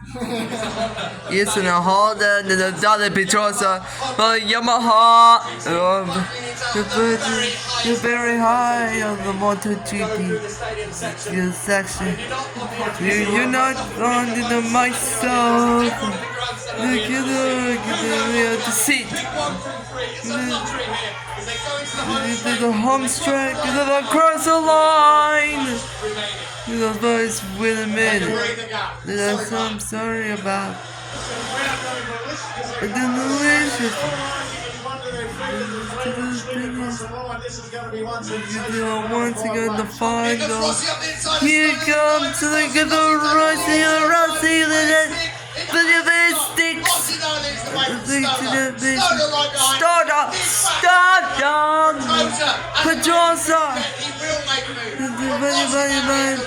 It's in a Honda, the Dada Petrosa, Yamaha. You're very high on the Motogp section. You're not on the myself. Look at the seat. The home straight, across the line. Guys, wait a minute. That's what I'm sorry about. The delicious. Once again, the final. Here comes the Rossi, the sticks. Start down. Pedrosa.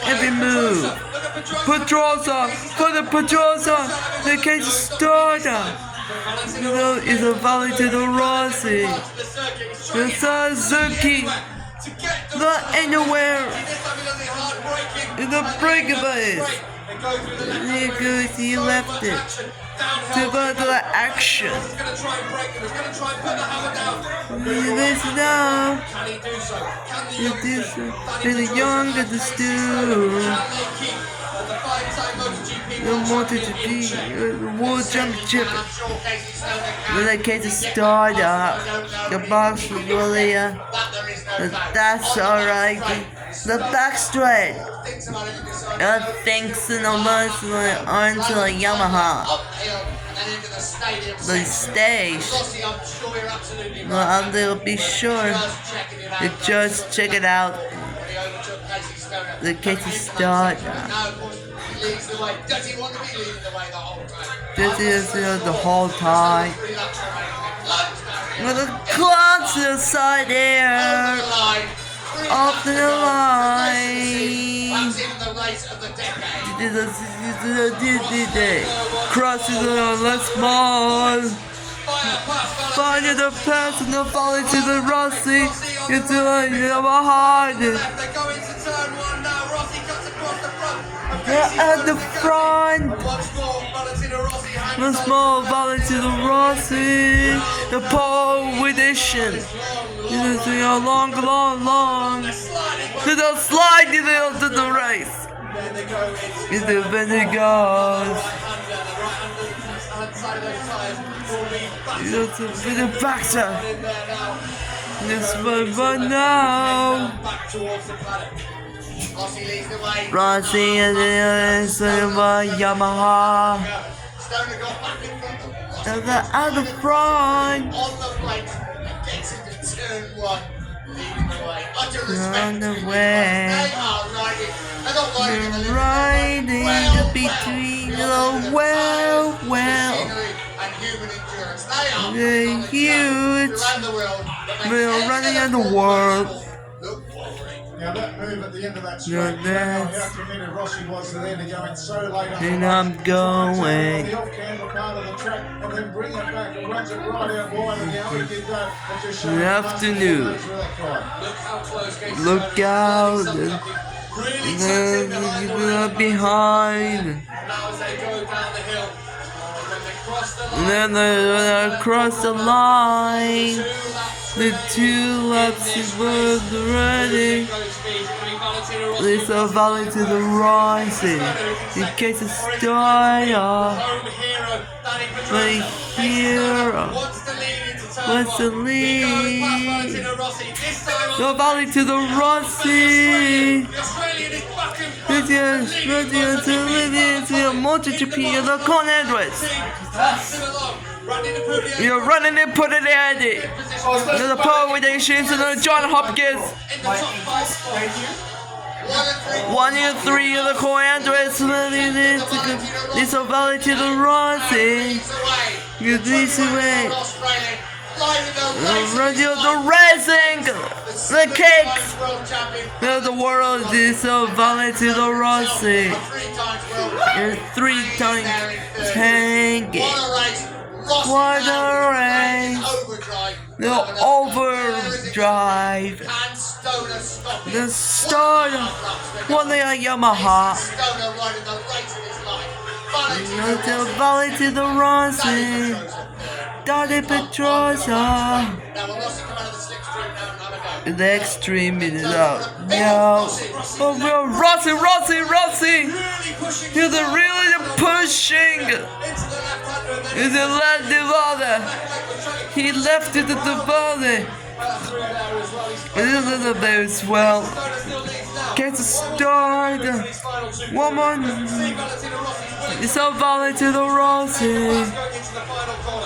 Every move. Pedrosa for the Pedrosa. The case starter. Is a volley to the Rossi. The Suzuki. Not anywhere. In the break of it. He left it. To go to the action. This now. The younger the stew. The Motogp, the World Championship. The case start up. The box really, that's alright. The back straight. Thanks to the most onto the Yamaha. The stage. I'll be sure to just check it out. The case is start. This is the whole time. With a clock to the side there. Off the line. Crosses the left ball. Finding the pass and the volley to the Rossi. It's the Yamaha. They're at the front. The small volley to the Rossi. The pole edition. It's a long. To the slide to the race. It's the Venegars. It's the factor. This one now. Rossi and the Yamaha. And the other front. On the way. You're riding between the well. They're huge. We're running in the world. Now that move at the end of that straight, how committed Rossi was to then to go in so late on. And I'm going. The off-camera part of the track and then bring it back and runs it right out wide again. He did that. Good afternoon. Look out. Behind. And then they cross the line. The 2 laps is ready. There's a volley to the Rossi. In case of starter. Right here. What's the lead? The volley to the Rossi. It's a Motogp of the corner address. You're running and put it in. There's a pole with the issues and John Hopkins. 1 and 3 of the core address. This a volley to the Rossi. You this way. The racing, the cakes, the world is so volley to the Rossi. 3 times hanging. What a race! The overdrive. The starter. What a Yamaha. Until volley to the Rossi. Dante Pedrosa. The extreme is out. Yo. Oh, bro. Rossi. He's really pushing. He's a left volley. He left it at the volley. A little bit as well. Gets a start. One more. It's a volley to the Rossi.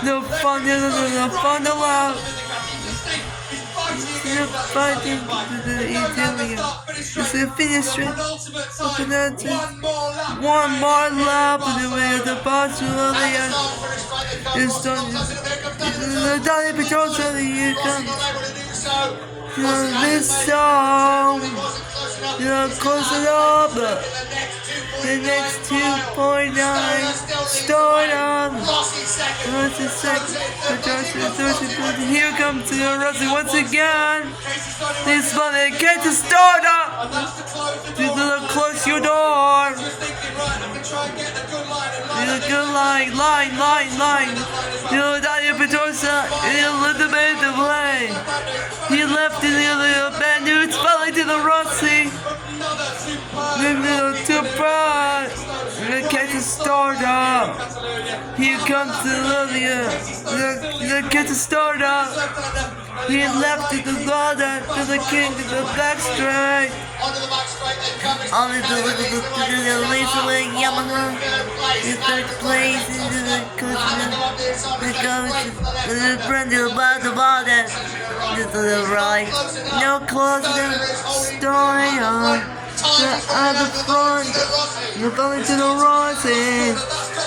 The final out. The fighting to the Italian. It's a finish. One more lap to the way of the Barcelona. It's done. The Dante Pedrosa, here comes. This song. Close it up. The next 2.9 start on. What's the second? Here comes the Rossi once again. This one they get to start up. To close your door. Good line. Daniel Pedrosa in a little bit of delay. He left in the other band. It's falling to the Rossi. Too bright. We're gonna catch a start up. Here comes the catch a start up. He left it to the king to the back straight. On the recently Yamaha in third place into the friend about the ball to the right. No closer story on. At the front, the volley to the Rossi.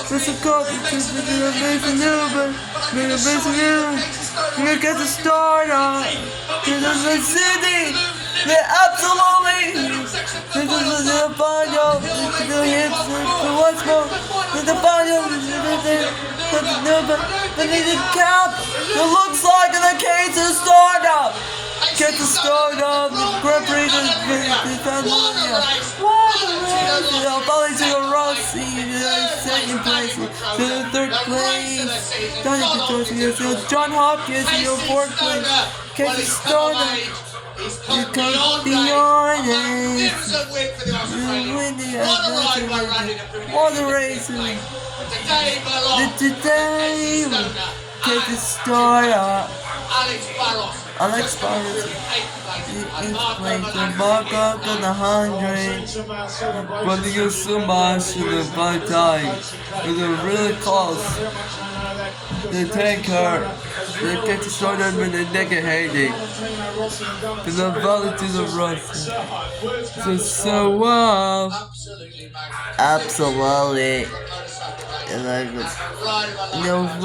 There's a couple to the base We're gonna get the start on. This is the city. They're absolutely. This is the final. The hits. The once more. The final. But the cap. It looks like the case is start up. Get the start up, the Grand Prix the Catalunya. Volley to the Rossi, second place, to the third place. Daniel Pedrosa, John Hopkins in your fourth place. Get the start up. You come beyond it. You win the water racing. Today, get the start up. Alex Barros is playing the Motogp on the 100, but he used so much in the 5 times. It was really close. They take her, they get to start them when they get Haiti. To the volley to the Rossi. So wow. Absolutely.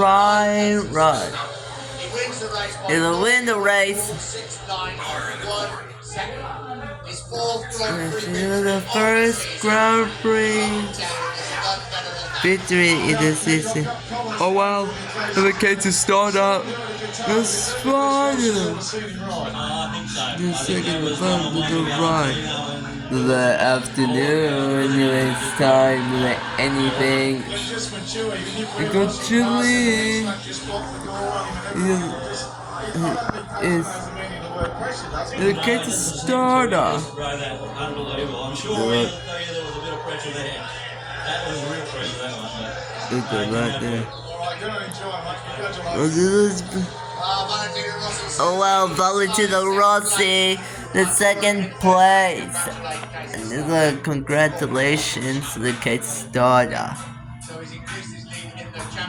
Right. He'll win the race. The first Grand Prix victory in the season. Oh wow, the case to start up. It's fun. The second one to the right. The afternoon, it's time, like anything. It got chilly. The case to start up. Right there. Oh wow, volley to the Rossi, the second place. And congratulations to the case starter.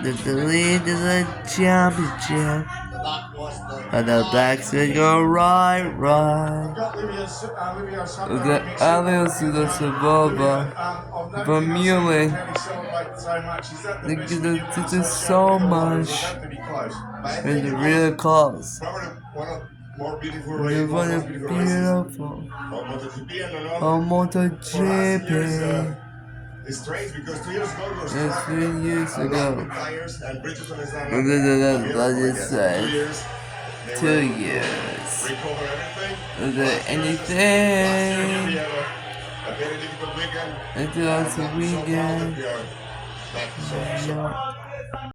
The lead is the championship. And the blacks will go right. The aliens to the Sabova. Vermeulen. This is so much. It's really close. It's beautiful. Oh, Motogp. It's strange because 2 years ago, it's 3 years ago. What did it say? 2 years. Is there anything? It's also a weekend. Yeah.